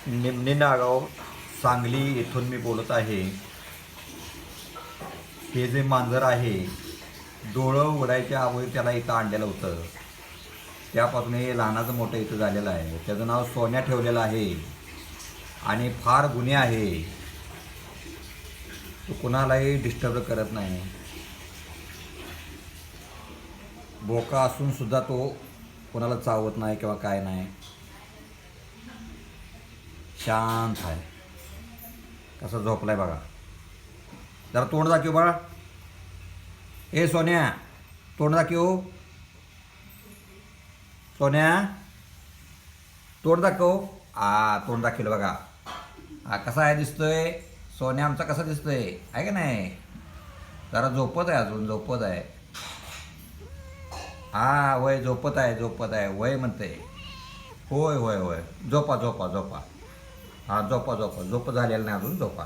निमणी नागाव सांगली येथून मी बोलत आहे. हे जे मांजर आहे डोळं उघडायच्या अगोदर त्याला इथं आणलेलं होतं. त्यापासून हे लहानाचं मोठं इथं झालेलं आहे. त्याचं नाव सोन्या ठेवलेलं आहे आणि फार गुन्हे आहे. तो कुणालाही डिस्टर्ब करत नाही. बोका असून सुद्धा तो कोणाला चावत नाही किंवा काय नाही. शांत आहे. कसा झोपलाय बघा. जरा तोंड दाखव बाळा. ए सोन्या तोंड दाखव. सोन्या तोंड दाखव. तोंड दाखवलं बघा. कसा आहे दिसतोय सोन्या आमचा. कसा दिसतोय आहे का नाही. जरा झोपत आहे अजून झोपत आहे. वय झोपत आहे झोपत आहे वय म्हणते. होय होय होय झोपा झोपा झोपा. झोपा झोपा झोप झालेलं नाही अजून झोपा.